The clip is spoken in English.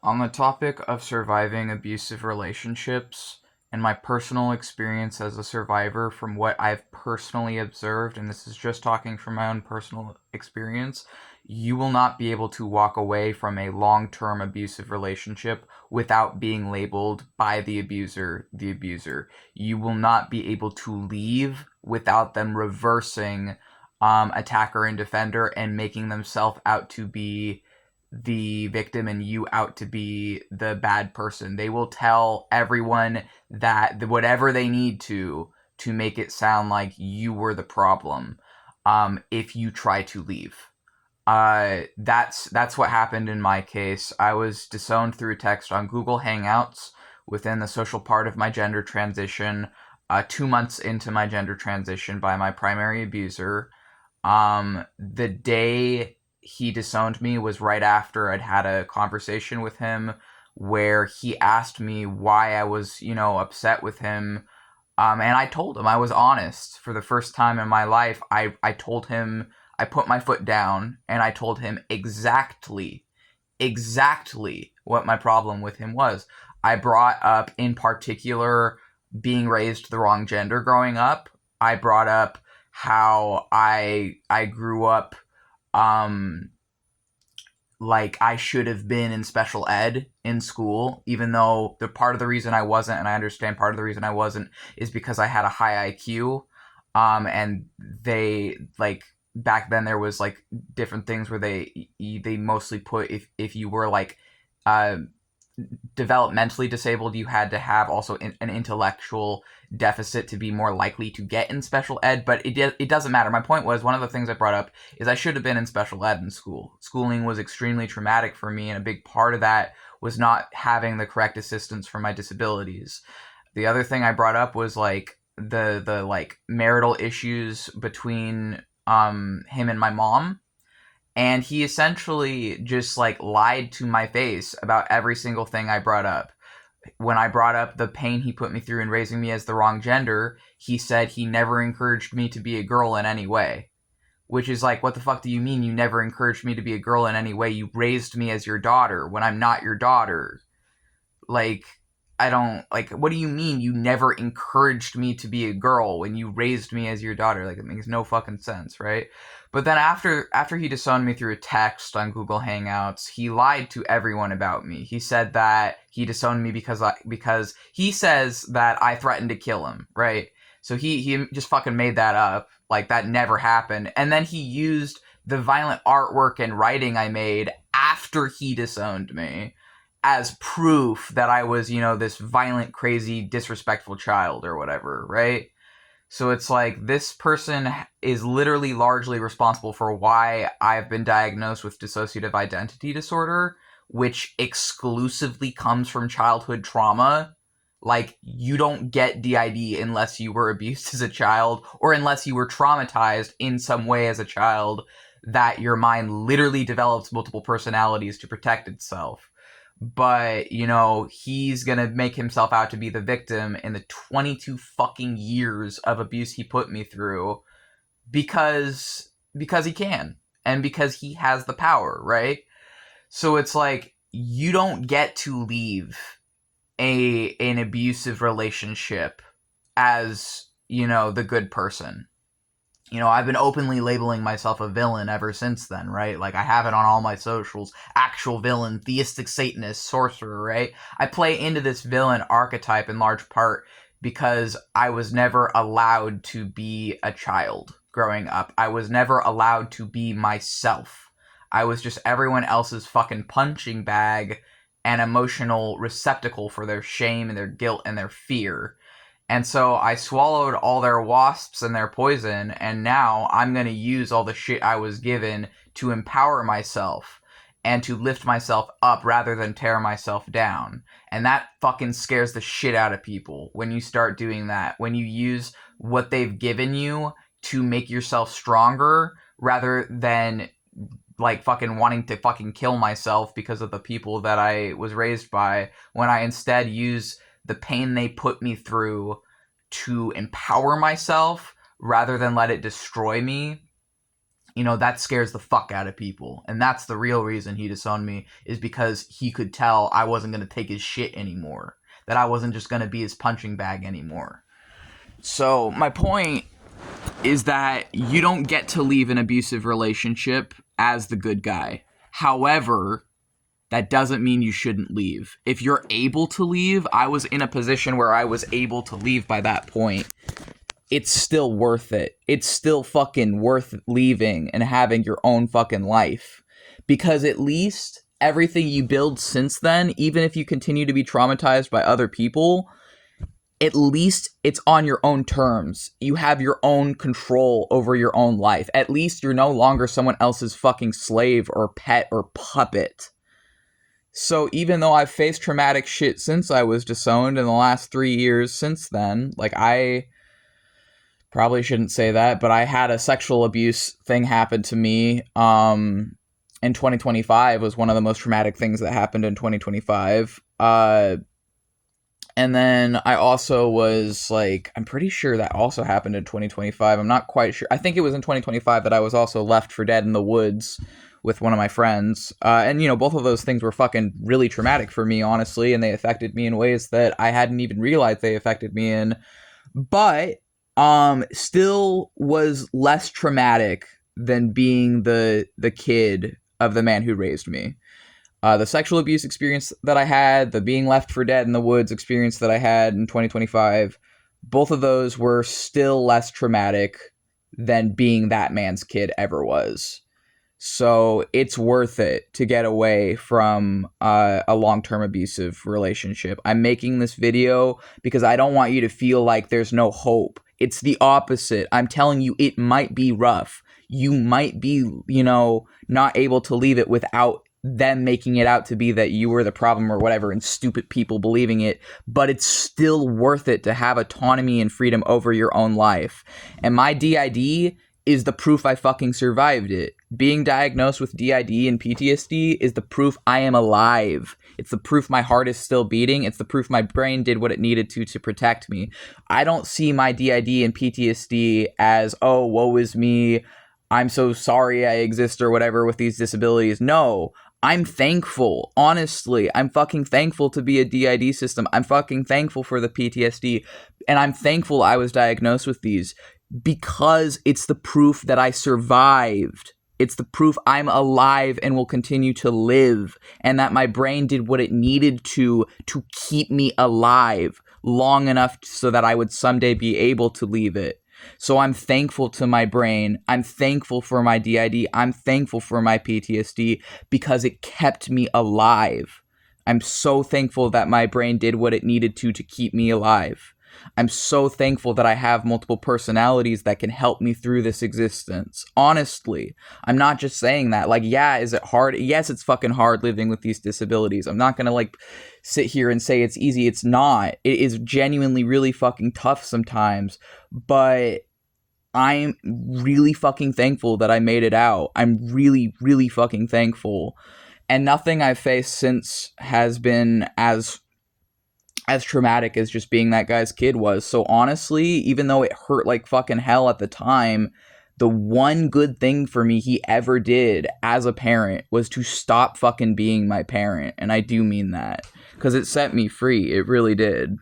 On the topic of surviving abusive relationships and my personal experience as a survivor, from what I've personally observed, and this is just talking from my own personal experience, you will not be able to walk away from a long term abusive relationship without being labeled by the abuser the abuser. You will not be able to leave without them reversing attacker and defender and making themselves out to be the victim and you out to be the bad person. They will tell everyone that whatever they need to make it sound like you were the problem. If you try to leave, that's what happened in my case. I was disowned through text on Google Hangouts within the social part of my gender transition. 2 months into my gender transition by my primary abuser. The day he disowned me was right after I'd had a conversation with him where he asked me why I was, upset with him. And I told him I was honest. For the first time in my life, I told him, I put my foot down and I told him exactly what my problem with him was. I brought up, in particular, being raised the wrong gender growing up. I brought up how I grew up like I should have been in special ed in school, even though the part of the reason I wasn't, and I understand part of the reason I wasn't, is because I had a high IQ. And they like back then there was like different things where they mostly put if you were like uh developmentally disabled, you had to have also an intellectual deficit to be more likely to get in special ed. But it doesn't matter. My point was, one of the things I brought up is I should have been in special ed in school. Schooling was extremely traumatic for me, and a big part of that was not having the correct assistance for my disabilities. The other thing I brought up was like the like marital issues between him and my mom, and he essentially just like lied to my face about every single thing I brought up. When I brought up the pain he put me through in raising me as the wrong gender, he said he never encouraged me to be a girl in any way. Which is like, what the fuck do you mean you never encouraged me to be a girl in any way? You raised me as your daughter when I'm not your daughter. Like, I don't, like, what do you mean you never encouraged me to be a girl when you raised me as your daughter? Like, it makes no fucking sense, right? But then after he disowned me through a text on Google Hangouts, he lied to everyone about me. He said that he disowned me because he says that I threatened to kill him, right? So he just fucking made that up. Like, that never happened. And then he used the violent artwork and writing I made after he disowned me as proof that I was, this violent, crazy, disrespectful child or whatever, right? So it's like, this person is literally largely responsible for why I've been diagnosed with dissociative identity disorder, which exclusively comes from childhood trauma. Like, you don't get DID unless you were abused as a child, or unless you were traumatized in some way as a child, that your mind literally develops multiple personalities to protect itself. But, he's gonna make himself out to be the victim in the 22 fucking years of abuse he put me through, because he can, and because he has the power, right? So it's like, you don't get to leave an abusive relationship as, the good person. I've been openly labeling myself a villain ever since then, right? Like, I have it on all my socials. Actual villain, theistic Satanist, sorcerer, right? I play into this villain archetype in large part because I was never allowed to be a child growing up. I was never allowed to be myself. I was just everyone else's fucking punching bag and emotional receptacle for their shame and their guilt and their fear. And so I swallowed all their wasps and their poison, and now I'm gonna use all the shit I was given to empower myself and to lift myself up rather than tear myself down. And that fucking scares the shit out of people when you start doing that. When you use what they've given you to make yourself stronger rather than like fucking wanting to fucking kill myself because of the people that I was raised by, when I instead use the pain they put me through to empower myself rather than let it destroy me. that scares the fuck out of people. And that's the real reason he disowned me, is because he could tell I wasn't going to take his shit anymore. That I wasn't just going to be his punching bag anymore. So my point is that you don't get to leave an abusive relationship as the good guy. However, that doesn't mean you shouldn't leave. If you're able to leave, I was in a position where I was able to leave by that point. It's still worth it. It's still fucking worth leaving and having your own fucking life. Because at least everything you build since then, even if you continue to be traumatized by other people, at least it's on your own terms. You have your own control over your own life. At least you're no longer someone else's fucking slave or pet or puppet. So even though I've faced traumatic shit since I was disowned in the last 3 years since then, like, I probably shouldn't say that, but I had a sexual abuse thing happen to me in 2025. Was one of the most traumatic things that happened in 2025. And then I also was like, I'm pretty sure that also happened in 2025. I'm not quite sure. I think it was in 2025 that I was also left for dead in the woods with one of my friends. And, both of those things were fucking really traumatic for me, honestly. And they affected me in ways that I hadn't even realized they affected me in. But still was less traumatic than being the kid of the man who raised me. The sexual abuse experience that I had, the being left for dead in the woods experience that I had in 2025, both of those were still less traumatic than being that man's kid ever was. So it's worth it to get away from a long-term abusive relationship. I'm making this video because I don't want you to feel like there's no hope. It's the opposite. I'm telling you, it might be rough. You might be, not able to leave it without them making it out to be that you were the problem or whatever, and stupid people believing it, but it's still worth it to have autonomy and freedom over your own life. And my DID is the proof I fucking survived it. Being diagnosed with DID and PTSD is the proof I am alive. It's the proof my heart is still beating. It's the proof my brain did what it needed to protect me. I don't see my DID and PTSD as, oh, woe is me, I'm so sorry I exist or whatever with these disabilities. No, I'm thankful. Honestly, I'm fucking thankful to be a DID system. I'm fucking thankful for the PTSD. And I'm thankful I was diagnosed with these because it's the proof that I survived. It's the proof I'm alive and will continue to live, and that my brain did what it needed to keep me alive long enough so that I would someday be able to leave it. So I'm thankful to my brain. I'm thankful for my DID. I'm thankful for my PTSD because it kept me alive. I'm so thankful that my brain did what it needed to keep me alive. I'm so thankful that I have multiple personalities that can help me through this existence. Honestly, I'm not just saying that. Like, yeah, is it hard? Yes, it's fucking hard living with these disabilities. I'm not gonna sit here and say it's easy. It's not. It is genuinely really fucking tough sometimes, but I'm really fucking thankful that I made it out. I'm really, really fucking thankful. And nothing I've faced since has been as traumatic as just being that guy's kid was. So honestly, even though it hurt like fucking hell at the time, the one good thing for me he ever did as a parent was to stop fucking being my parent. And I do mean that, because it set me free. It really did.